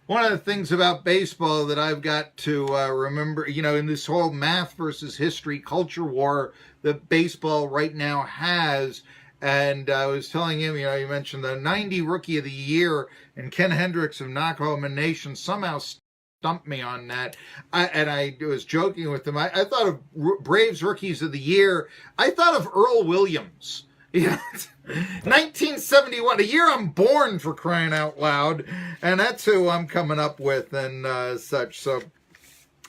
One of the things about baseball that I've got to remember, in this whole math versus history culture war that baseball right now has, and I was telling him, you mentioned the 90 Rookie of the Year, and Ken Hendrix of Knockahoma Nation somehow stumped me on that. I was joking with him. I thought of Braves Rookies of the Year. I thought of Earl Williams. 1971, a year I'm born, for crying out loud, and that's who I'm coming up with and such. So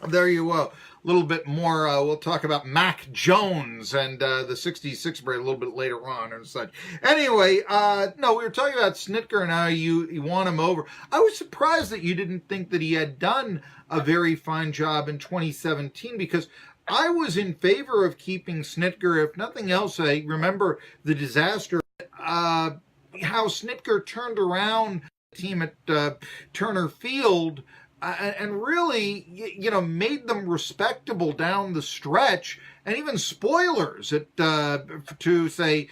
there you go. A little bit more. We'll talk about Mac Jones and the 66 Braves a little bit later on and such. Anyway, no, we were talking about Snitker and how you want him over. I was surprised that you didn't think that he had done a very fine job in 2017, because I was in favor of keeping Snitker. If nothing else, I remember the disaster, how Snitker turned around the team at Turner Field and really, made them respectable down the stretch, and even spoilers to say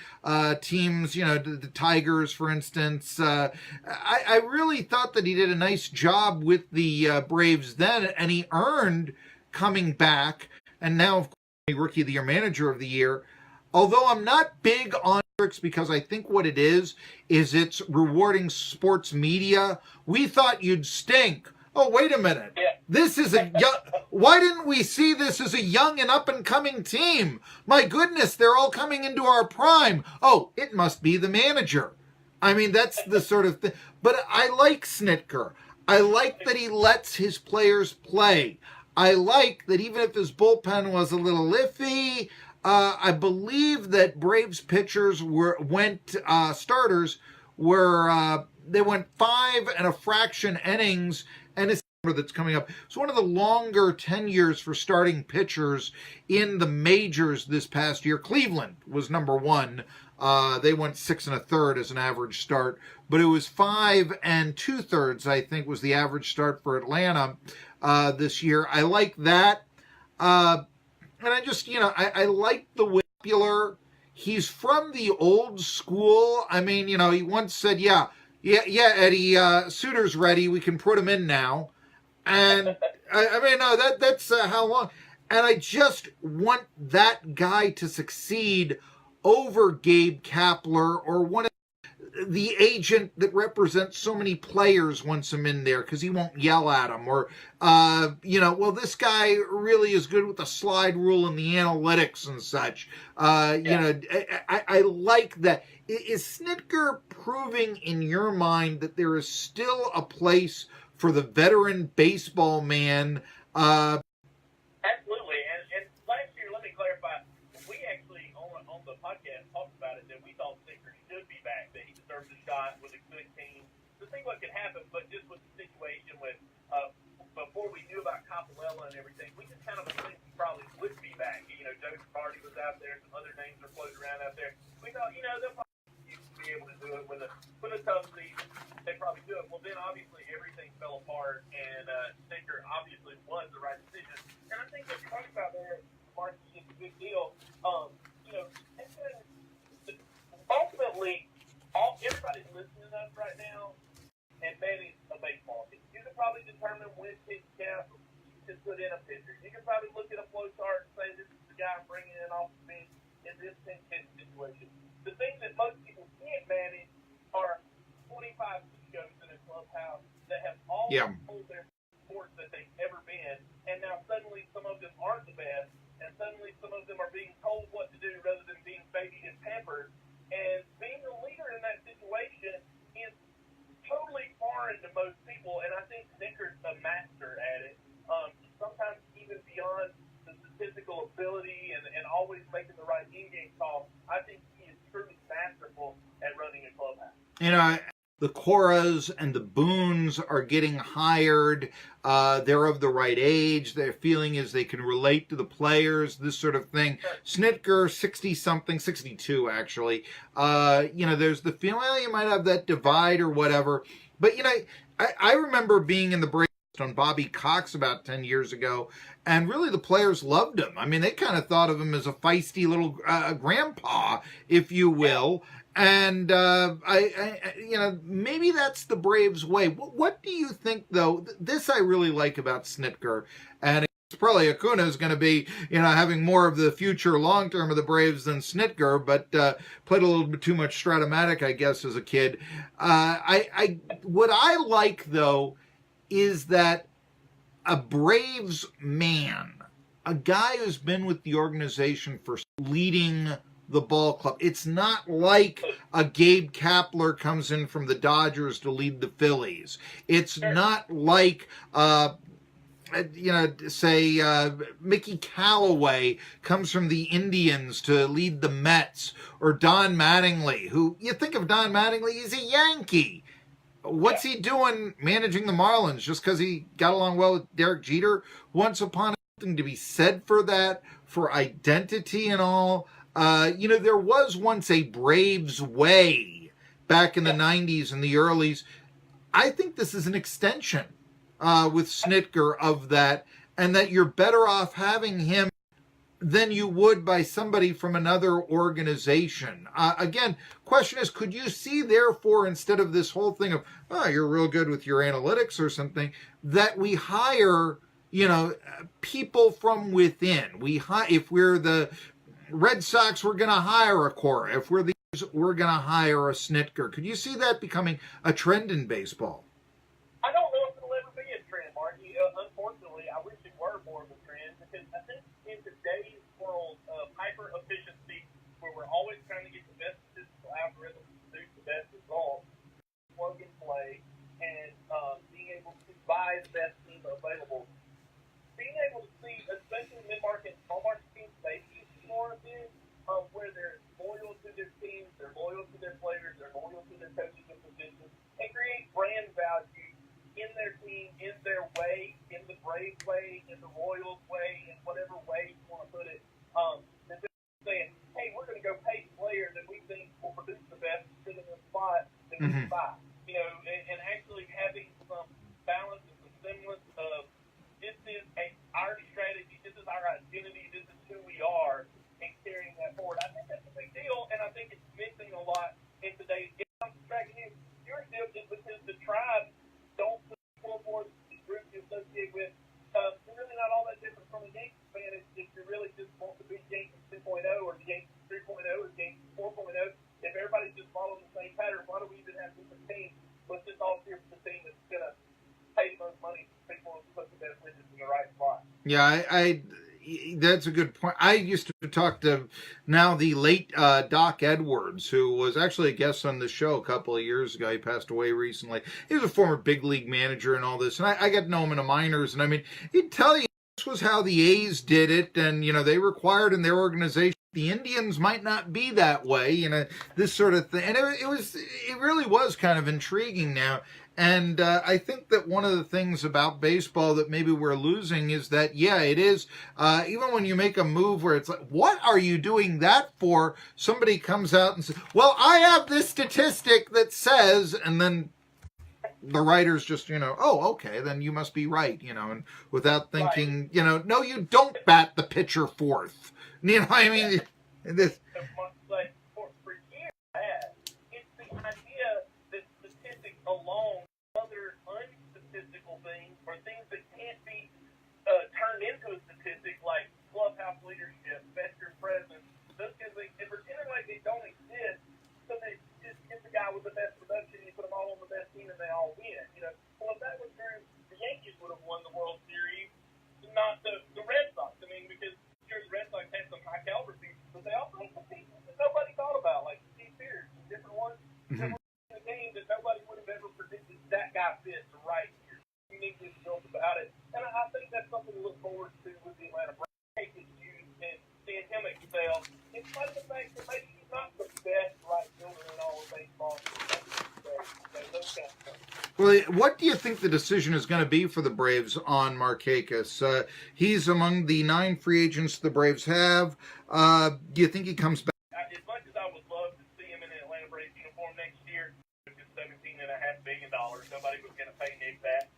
teams, the Tigers, for instance. I really thought that he did a nice job with the Braves then, and he earned coming back. And now, of course, Rookie of the Year, Manager of the Year. Although I'm not big on Hendrix, because I think what it is it's rewarding sports media. We thought you'd stink. Oh, wait a minute. Yeah. This is why didn't we see this as a young and up-and-coming team? My goodness, they're all coming into our prime. Oh, it must be the manager. I mean, that's the sort of thing. But I like Snitker. I like that he lets his players play. I like that even if his bullpen was a little iffy, I believe that Braves pitchers starters went 5 and a fraction innings, and it's that's coming up. It's one of the longer tenures for starting pitchers in the majors this past year. Cleveland was number 1. They went 6 1/3 as an average start, but it was 5 2/3, I think, was the average start for Atlanta this year. I like that. And I just, I like the way he's from the old school. I mean, he once said, yeah, Eddie, Suter's ready. We can put him in now. And I mean, no, that's how long. And I just want that guy to succeed over Gabe Kapler or one of the agent that represents so many players wants him in there because he won't yell at him, or well, this guy really is good with the slide rule and the analytics and such. I like that. Is Snitker proving in your mind that there is still a place for the veteran baseball man? Absolutely. And last year, let me clarify, we actually on the podcast talked about it, that we thought Snitker should be back, that he deserves a shot with a good team to see what could happen. But just with the situation with before we knew about Capalella and everything, we just kind of assumed he probably would be back. Joe Girardi was out there, some other names are floating around out there. We thought, they'll probably be able to do it with a tough season. They probably do it. Well, then obviously everything fell apart, and Snitker obviously was the right decision. And I think what you're talking about there, Mark, is a good deal. Ultimately, everybody's listening to us right now and manage a baseball team. You can probably determine when pitch count to put in a pitcher. You can probably look at a flow chart and say, this is the guy I'm bringing in off the bench in this pinch hit situation. The things that most people can't manage are 25 egos in a clubhouse that have all told their sports that they've ever been, and now suddenly some of them aren't the best, and suddenly some of them are being told what to do rather than being babied and pampered. And being a leader in that situation is totally foreign to most people, and I think Snitker's a master at it. Sometimes even beyond the statistical ability and always making the right in-game call, I think he is truly masterful at running a clubhouse. The Coras and the Boones are getting hired. They're of the right age. Their feeling is they can relate to the players, this sort of thing. Snitker, 60-something, 62 actually. There's the feeling, well, you might have that divide or whatever. But, I remember being in the Braves on Bobby Cox about 10 years ago, and really the players loved him. I mean, they kind of thought of him as a feisty little grandpa, if you will. And maybe that's the Braves' way. What do you think, though? This I really like about Snitker, and it's probably Acuna is going to be, having more of the future long term of the Braves than Snitker, but played a little bit too much Stratomatic, I guess, as a kid. What I like, though, is that a Braves man, a guy who's been with the organization for leading the ball club. It's not like a Gabe Kapler comes in from the Dodgers to lead the Phillies. It's not like, Mickey Callaway comes from the Indians to lead the Mets, or Don Mattingly, who, you think of Don Mattingly, he's a Yankee. What's he doing managing the Marlins just because he got along well with Derek Jeter? Once upon a something to be said for that, for identity and all. There was once a Braves way back in the 90s and the earlys. I think this is an extension with Snitker of that, and that you're better off having him than you would by somebody from another organization. Again, question is, could you see, therefore, instead of this whole thing of, you're real good with your analytics or something, that we hire, people from within? If we're the Red Sox, we're going to hire a Cora. If we're going to hire a Snitker. Could you see that becoming a trend in baseball? I don't know if it'll ever be a trend, Marky. Unfortunately, I wish it were more of a trend, because I think in today's world of hyper-efficiency, where we're always trying to get the best statistical algorithms to produce the best results, plug and play, and being able to buy the best team available, being able to see, especially mid-market and small-market teams, they use more of this, where they're loyal to their teams, they're loyal to their players, they're loyal to their coaches and positions, and create brand value in their team, in their way, in the Brave way, in the Royals way, in whatever way you want to put it. And they're saying, hey, we're going to go pay players that we think will produce the best, sit in the spot that we can buy. And actually having some balance and some semblance of, this is our strategy, this is our identity, this is who we are, and carrying that forward. I think that's a big deal, and I think it's missing a lot in today's game. I'm tracking you. Your deal is because the tribe don't pull for the group you associate with. You're really not all that different from a Yankees fan if you really just want to be Yankees 2.0 or the Yankees 3.0 or the Yankees 4.0. If everybody's just following the same pattern, why do we even have different teams? Let's just all cheer for the team that's going to pay the most money for people and put the best widgets in the right spot. Yeah, that's a good point. I used to talk to now the late Doc Edwards, who was actually a guest on the show a couple of years ago. He passed away recently. He was a former big league manager and all this. And I got to know him in the minors. And I mean, he'd tell you this was how the A's did it. And, they required in their organization. The Indians might not be that way, this sort of thing. And it really was kind of intriguing now. And I think that one of the things about baseball that maybe we're losing is that, it is, even when you make a move where it's like, what are you doing that for? Somebody comes out and says, well, I have this statistic that says, and then the writers just, oh, okay, then you must be right, and without thinking, no, you don't bat the pitcher fourth. I mean, this. Like for years, it's the idea that statistics alone, other unstatistical things, or things that can't be turned into a statistic, like clubhouse leadership, veteran presence, those kinds of things, and pretending like they don't exist, so they just get the guy with the best production, you put them all on the best team, and they all win. Well, if that was true, the Yankees would have won the World Series, not the Red Sox. I mean, because the Red Sox had some high caliber pieces, but they also had some pieces that nobody thought about, like Steve Pierce, different ones that were in the game that nobody would have ever predicted that guy fit the right year. Uniquely built about it, and I think that's something to look forward to with the Atlanta Braves. Take his youth and seeing him excel, in spite of the fact that maybe he's not the best right fielder in all of baseball. Those kind of stuff. Well, what do you think the decision is going to be for the Braves on Markakis? He's among the 9 free agents the Braves have. Do you think he comes back? As much as I would love to see him in an Atlanta Braves uniform next year, which is $17.5 billion, nobody was going to pay Nick that.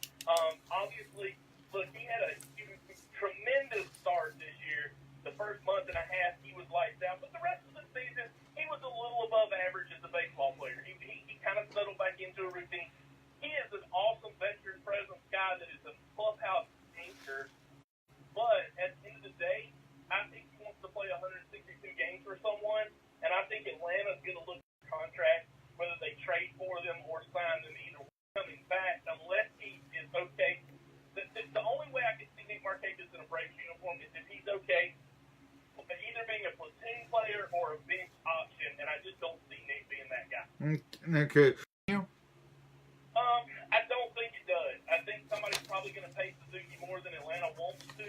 Obviously, look, he had a tremendous start this year. The first month and a half, he was lights out, but the rest of the season, he was a little above average as a a routine. He is an awesome veteran presence guy that is a clubhouse anchor. But at the end of the day, I think he wants to play 162 games for someone, and I think Atlanta's going to look at the contract, whether they trade for them or sign them either way coming back, unless he is okay. The only way I can see Nick Markakis in a Braves uniform is if he's okay either being a platoon player or a bench option, and I just don't see Nick being that guy. Okay. I don't think it does. I think somebody's probably going to pay Suzuki more than Atlanta wants to,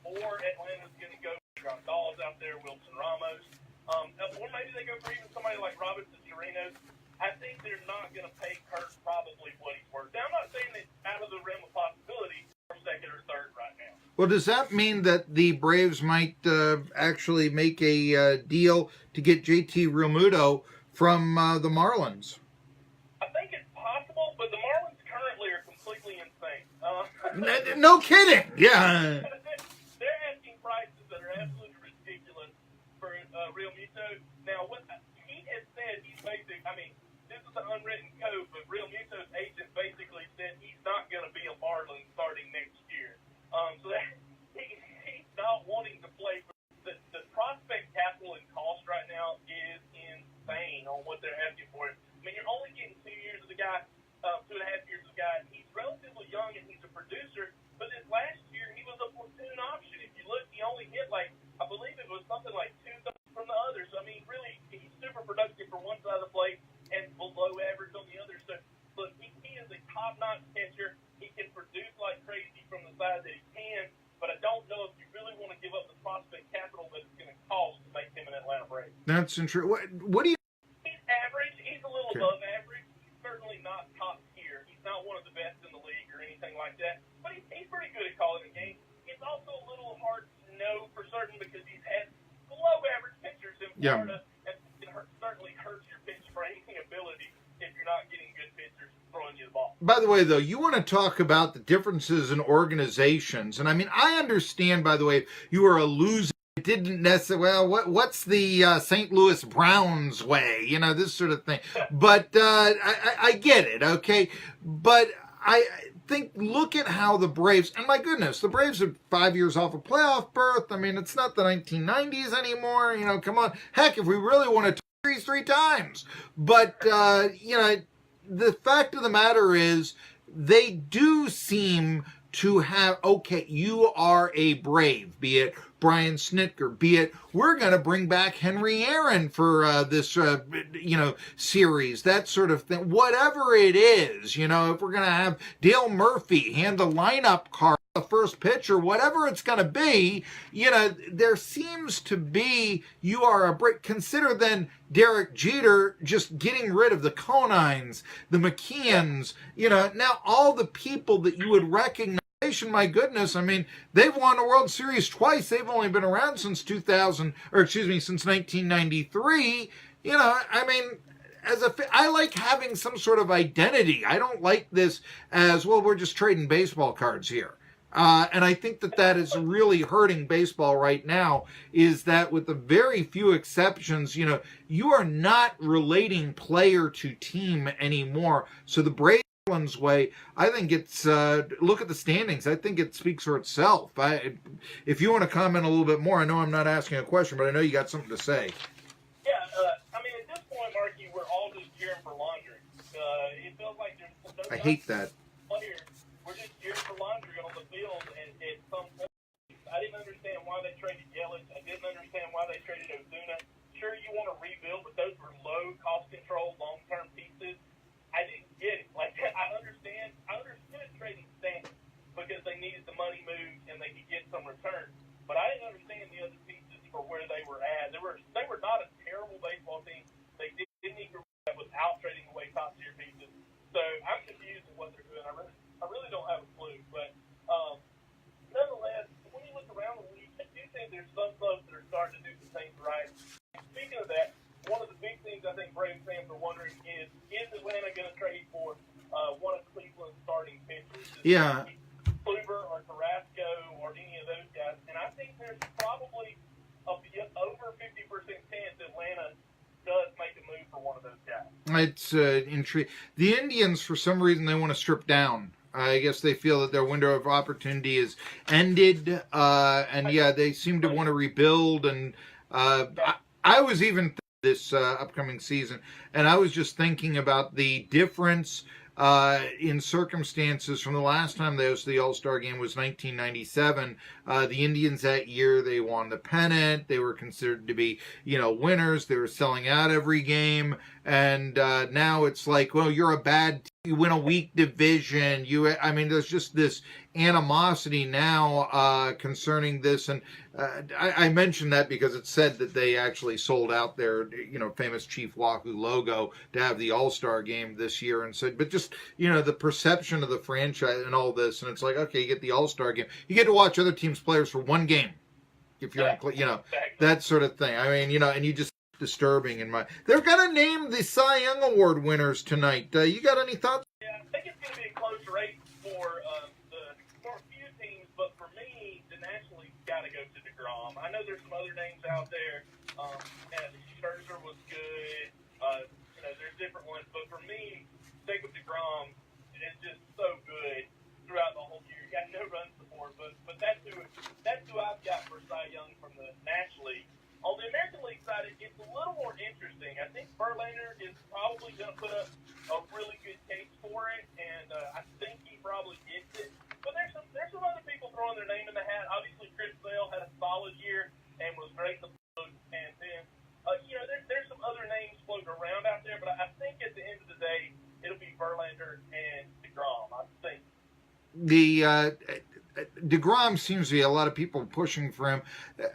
or Atlanta's going to go for Gonzalez out there, Wilson Ramos, or maybe they go for even somebody like Robinson Chirinos. I think they're not going to pay Kurt probably what he's worth. Now, I'm not saying it's out of the realm of possibility for second or third right now. Well, does that mean that the Braves might actually make a deal to get JT Realmuto from the Marlins? I think it's possible, but the Marlins currently are completely insane. No kidding. Yeah. They're asking prices that are absolutely ridiculous for Realmuto. Now, what he has said, he's basically, I mean, this is an unwritten code, but Realmuto's agent basically said he's not going to be a Marlin starting next year. So that he's not wanting to play. The prospect capital and cost right now is insane on what they're asking for him. I mean, you're only getting 2 years of the guy, 2.5 years of the guy. He's relatively young and he's a producer, but this last year he was a platoon option. If you look, he only hit I believe it was something like 2 from the other. So, I mean, really, he's super productive for one side of the plate and below average on the other. So, look, he is a top-notch catcher. He can produce like crazy from the side that he can, but I don't know if you really want to give up the prospect capital that it's going to cost to make him an Atlanta Brave. That's true. What do you? He's average. He's a little above average. He's certainly not top tier. He's not one of the best in the league or anything like that, but he's pretty good at calling the game. It's also a little hard to know for certain because he's had below-average pitchers in Florida, and it certainly hurts your pitch framing ability if you're not getting good pitchers throwing you the ball. By the way, though, you want to talk about the differences in organizations, and I mean, I understand. By the way, you are a loser. It didn't necessarily. Well, what's the St. Louis Browns way? You know, this sort of thing. But I get it. Okay, but I think look at how the Braves, and my goodness, the Braves are 5 years off a playoff berth. I mean, it's not the 1990s anymore. You know, come on. Heck, if we really want to series 3 times. But, you know, the fact of the matter is they do seem to have, okay, you are a Brave, be it Brian Snitker, be it we're going to bring back Henry Aaron for this, you know, series, that sort of thing. Whatever it is, you know, if we're going to have Dale Murphy hand the lineup card, the first pitch or whatever it's going to be, you know, there seems to be, you are a break. Consider then Derek Jeter just getting rid of the Conines, the McKeons, you know, now all the people that you would recognize. My goodness, I mean, they've won a World Series twice. They've only been around since since 1993. You know, I mean, I like having some sort of identity. I don't like this as, well, we're just trading baseball cards here. And I think that is really hurting baseball right now, is that with the very few exceptions, you know, you are not relating player to team anymore. So the Braves way, I think it's, look at the standings. I think it speaks for itself. If you want to comment a little bit more, I know I'm not asking a question, but I know you got something to say. Yeah, I mean, at this point, Marky, we're all just cheering for laundry. It feels like there's no I hate that. Players. We're just cheering for laundry on the field, and at some point, I didn't understand why they traded Yelich. I didn't understand why they traded Ozuna. Sure, you want to rebuild, but those were low cost control, long-term pieces. I didn't get it. Like, I understood trading Stanton because they needed the money moved and they could get some return. But I didn't understand the other pieces for where they were at. They were not a terrible baseball team. They didn't even without trading away top tier pieces. So I'm confused with what they're doing. I really don't have a clue. But nonetheless, when you look around the league, I do think there's some clubs that are starting to do some things right. Speaking of that, one of the big things I think Braves fans are wondering is Atlanta going to trade for one of Cleveland's starting pitchers? Yeah. Kluber or Carrasco or any of those guys. And I think there's probably over 50% chance Atlanta does make a move for one of those guys. I it's intriguing. The Indians, for some reason, they want to strip down. I guess they feel that their window of opportunity is ended, and yeah, they seem to want to rebuild. And I was even this upcoming season, and I was just thinking about the difference in circumstances from the last time they hosted the All-Star Game was 1997. The Indians that year, they won the pennant. They were considered to be, winners. They were selling out every game. And now it's like, well, you're a bad team. You win a weak division. There's just this animosity now concerning this. And I mentioned that because it said that they actually sold out their, famous Chief Wahoo logo to have the All-Star Game this year, and said, but just, the perception of the franchise and all this. And it's like, okay, you get the All-Star Game. You get to watch other teams' players for one game. If you're, that sort of thing. And you just disturbing in my. They're gonna name the Cy Young Award winners tonight. You got any thoughts? Yeah, I think it's gonna be a close race for a few teams, but for me, the National League's got to go to DeGrom. I know there's some other names out there. And Scherzer was good. There's different ones, but for me, Jacob DeGrom is just so good throughout the whole year. He got no run support, but that's who I've got for Cy Young from the National League. On the American League side, it gets a little more interesting. I think Verlander is probably going to put up a really good case for it, and I think he probably gets it. But there's some other people throwing their name in the hat. Obviously, Chris Sale had a solid year and was great in the post. And then, there's some other names floating around out there. But I think at the end of the day, it'll be Verlander and DeGrom, I think. DeGrom seems to be a lot of people pushing for him.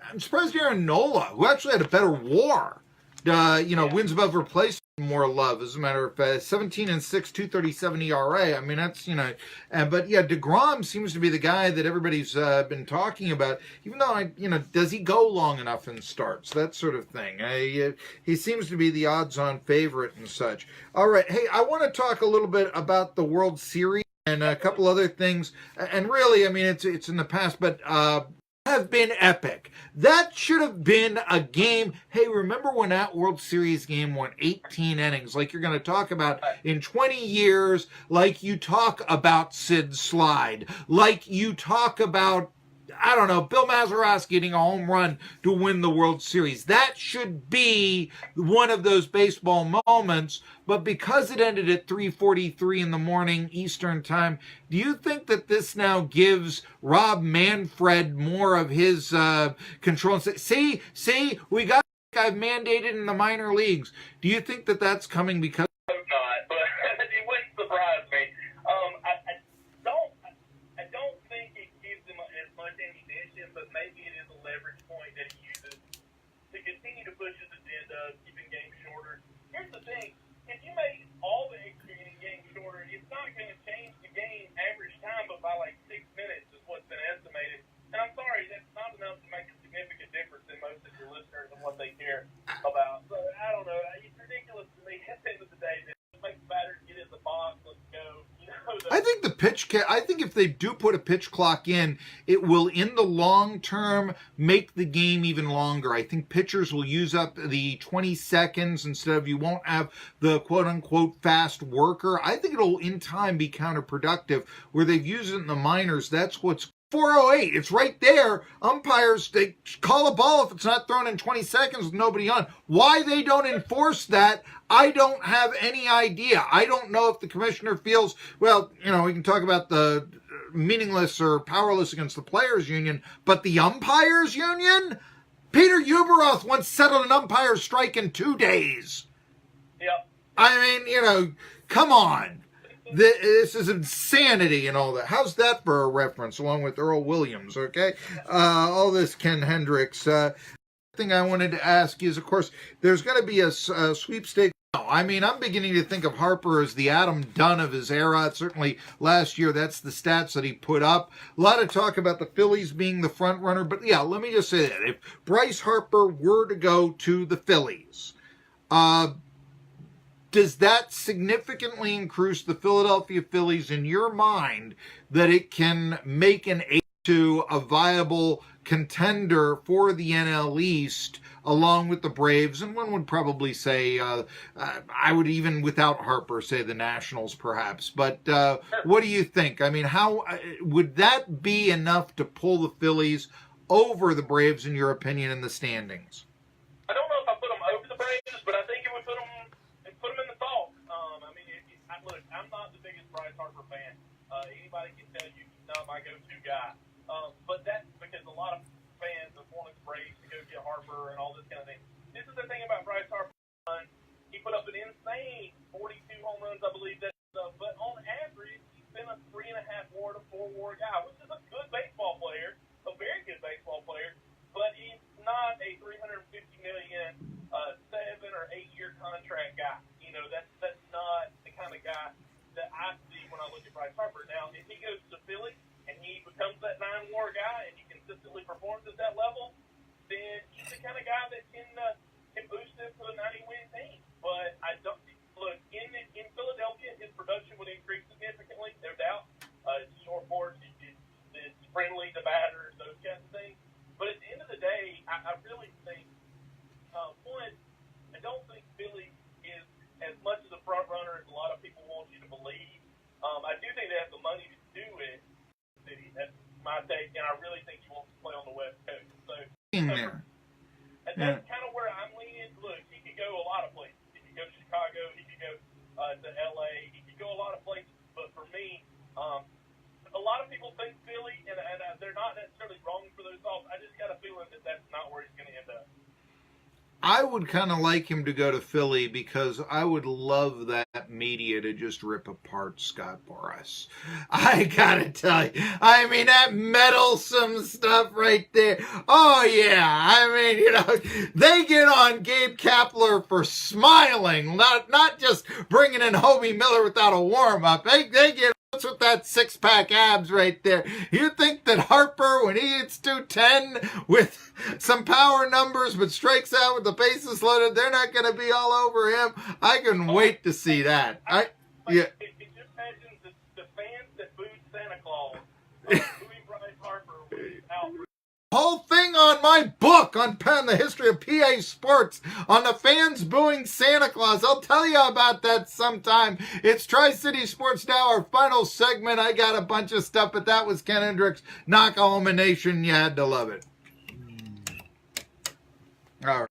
I'm surprised Aaron Nola, who actually had a better WAR, wins above replacement, more love. As a matter of fact, 17-6, 2.37 ERA. That's but yeah, DeGrom seems to be the guy that everybody's been talking about. Even though does he go long enough in starts? That sort of thing. He seems to be the odds-on favorite and such. All right, hey, I want to talk a little bit about the World Series and a couple other things, and really, it's in the past, but have been epic. That should have been a game. Hey, remember when that World Series game went 18 innings, like you're going to talk about in 20 years, like you talk about Sid Slide, like you talk about, I don't know, Bill Mazeroski getting a home run to win the World Series. That should be one of those baseball moments, but because it ended at 3:43 in the morning Eastern time, do you think that this now gives Rob Manfred more of his control? And say, see, we got I've mandated in the minor leagues. Do you think that that's coming because? I hope not, but it wouldn't surprise me. I don't think it gives him as much ammunition, but maybe it is a leverage point that he uses to continue to push his agenda, keeping games shorter. Here's the thing. If you make all the extra inning games shorter, it's not going to change the game average time, but by like 6 minutes is what's been estimated. And I'm sorry, that's not enough to make a significant difference in most of your listeners and what they care about. So I don't know. It's ridiculous to me at the end of the day. Just make the batters get in the box. Let's go. I think I think if they do put a pitch clock in, it will, in the long term, make the game even longer. I think pitchers will use up the 20 seconds instead of, you won't have the quote-unquote fast worker. I think it'll, in time, be counterproductive. Where they've used it in the minors, that's what's 4:08. It's right there. Umpires, they call a ball if it's not thrown in 20 seconds with nobody on. Why they don't enforce that, I don't have any idea. I don't know if the commissioner feels, well, we can talk about the meaningless or powerless against the players union, but the umpires union? Peter Uberoth once settled an umpire strike in 2 days. Yep. Come on. This is insanity and all that. How's that for a reference, along with Earl Williams, okay? All this Ken Hendrix. Thing I wanted to ask is, of course, there's going to be a sweepstakes. I'm beginning to think of Harper as the Adam Dunn of his era. Certainly last year, that's the stats that he put up. A lot of talk about the Phillies being the front runner. But yeah, let me just say that. If Bryce Harper were to go to the Phillies, does that significantly increase the Philadelphia Phillies in your mind that it can make an to a viable contender for the NL East along with the Braves, and one would probably say, I would even without Harper say the Nationals perhaps, but what do you think? I mean, how would that be enough to pull the Phillies over the Braves in your opinion in the standings? I don't know if I put them over the Braves, but I think it would put them in the talk. I mean, look, I'm not the biggest Bryce Harper fan. Anybody can tell you he's not my go-to guy. But that's because a lot of fans have wanted the Braves to go get Harper and all this kind of thing. This is the thing about Bryce Harper. He put up an insane 42 home runs, I believe. But on average, he's been a 3.5 WAR to 4 WAR guy, which is a good baseball player, a very good baseball player. But he's not a $350 million 7 or 8 year contract guy. You know, that's not the kind of guy that I see when I look at Bryce Harper. Now, if he goes to Philly and he becomes that 9 WAR guy and he consistently performs at that level, then he's the kind of guy that can boost them to a 90-win team. But I don't look in Philadelphia, his production would increase significantly, no doubt. It's short boards, it's friendly to batters, those kinds of things. But at the end of the day, I really think one, I don't think Philly is as much of the front runner as a lot of people want you to believe. I do think they have the money to do it. That's my take, and I really think he wants to play on the West Coast. So, and that's kind of where I'm leaning. Look, he could go a lot of places. He could go to Chicago. He could go to L.A. He could go a lot of places. But for me, a lot of people think Philly, and they're not necessarily wrong for those thoughts. I just got a feeling that that's not where he's going to end up. I would kind of like him to go to Philly because I would love that media to just rip apart Scott Boras. I gotta tell you, I mean, that meddlesome stuff right there. Oh, yeah. I mean, you know, they get on Gabe Kapler for smiling, not just bringing in Hobie Miller without a warm-up. They get with that six-pack abs right there. You think that Harper, when he hits 210 with some power numbers but strikes out with the bases loaded, they're not going to be all over him? I can wait to see that. Just imagine the fans that booed Santa Claus, booing Bryce Harper was out. Whole thing on my book on the history of PA sports on the fans booing Santa Claus. I'll tell you about that sometime. It's Tri-Cities Sports Now, our final segment. I got a bunch of stuff, but that was Ken Hendrix, Knockahoma Nation. You had to love it. All right.